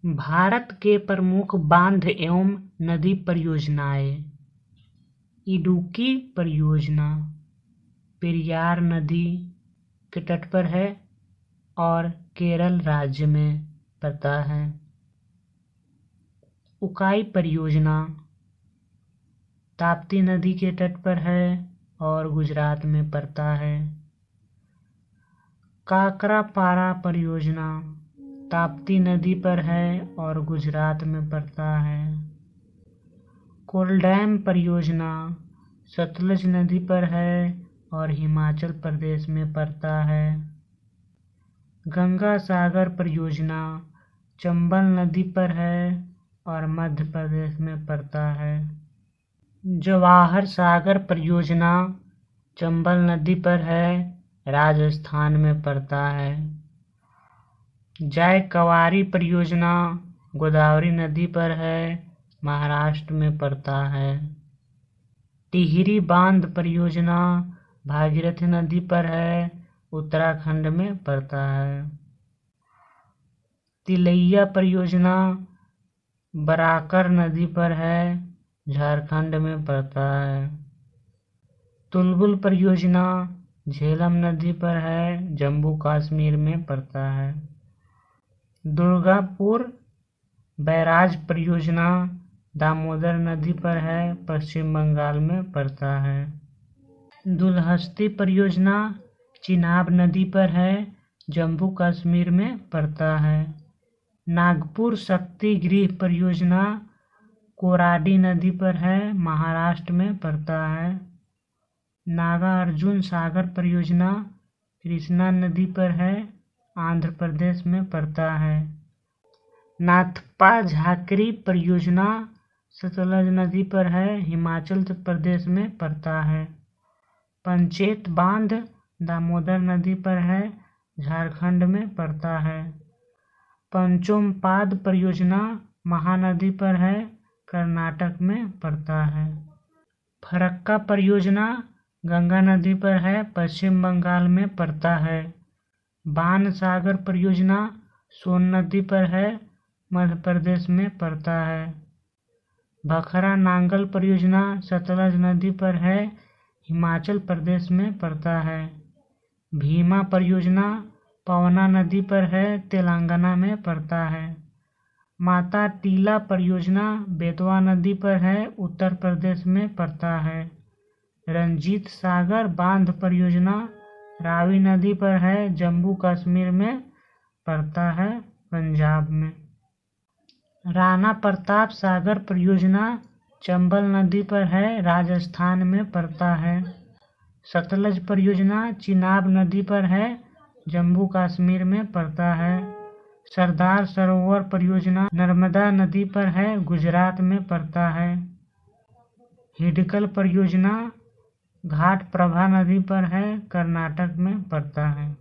भारत के प्रमुख बांध एवं नदी परियोजनाएं: इडुक्की परियोजना पेरियार नदी के तट पर है और केरल राज्य में पड़ता है। उकाई परियोजना ताप्ती नदी के तट पर है और गुजरात में पड़ता है। काकरापारा परियोजना ताप्ती नदी पर है और गुजरात में पड़ता है। कोलडैम परियोजना सतलज नदी पर है और हिमाचल प्रदेश में पड़ता है। गंगा सागर परियोजना चंबल नदी पर है और मध्य प्रदेश में पड़ता है। जवाहर सागर परियोजना चंबल नदी पर है, राजस्थान में पड़ता है। जायकवाड़ी परियोजना गोदावरी नदी पर है, महाराष्ट्र में पड़ता है। टिहरी बांध परियोजना भागीरथी नदी पर है, उत्तराखंड में पड़ता है। तिलैया परियोजना बराकर नदी पर है, झारखंड में पड़ता है। तुलबुल परियोजना झेलम नदी पर है, जम्मू कश्मीर में पड़ता है। दुर्गापुर बैराज परियोजना दामोदर नदी पर है, पश्चिम बंगाल में पड़ता है। दुलहस्ती परियोजना चिनाब नदी पर है, जम्मू कश्मीर में पड़ता है। नागपुर शक्ति गृह परियोजना कोराडी नदी पर है, महाराष्ट्र में पड़ता है। नागार्जुन सागर परियोजना कृष्णा नदी पर है, आंध्र प्रदेश में पड़ता है। नाथपा झाकरी परियोजना सतलज नदी पर है, हिमाचल प्रदेश में पड़ता है। पंचेत बांध दामोदर नदी पर है, झारखंड में पड़ता है। पंचोमपाद परियोजना महानदी पर है, कर्नाटक में पड़ता है। फरक्का परियोजना गंगा नदी पर है, पश्चिम बंगाल में पड़ता है। बाण सागर परियोजना सोन नदी पर है, मध्य प्रदेश में पड़ता है। भखरा नांगल परियोजना सतलज नदी पर है, हिमाचल प्रदेश में पड़ता है। भीमा परियोजना पवना नदी पर है, तेलंगाना में पड़ता है। माता टीला परियोजना बेतवा नदी पर है, उत्तर प्रदेश में पड़ता है। रंजीत सागर बांध परियोजना रावी नदी पर है, जम्मू कश्मीर में पड़ता है, पंजाब में। राणा प्रताप सागर परियोजना चंबल नदी पर है, राजस्थान में पड़ता है। सतलज परियोजना चिनाब नदी पर है, जम्मू कश्मीर में पड़ता है। सरदार सरोवर परियोजना नर्मदा नदी पर है, गुजरात में पड़ता है। हिडकल परियोजना घाट प्रभा नदी पर है, कर्नाटक में पड़ता है।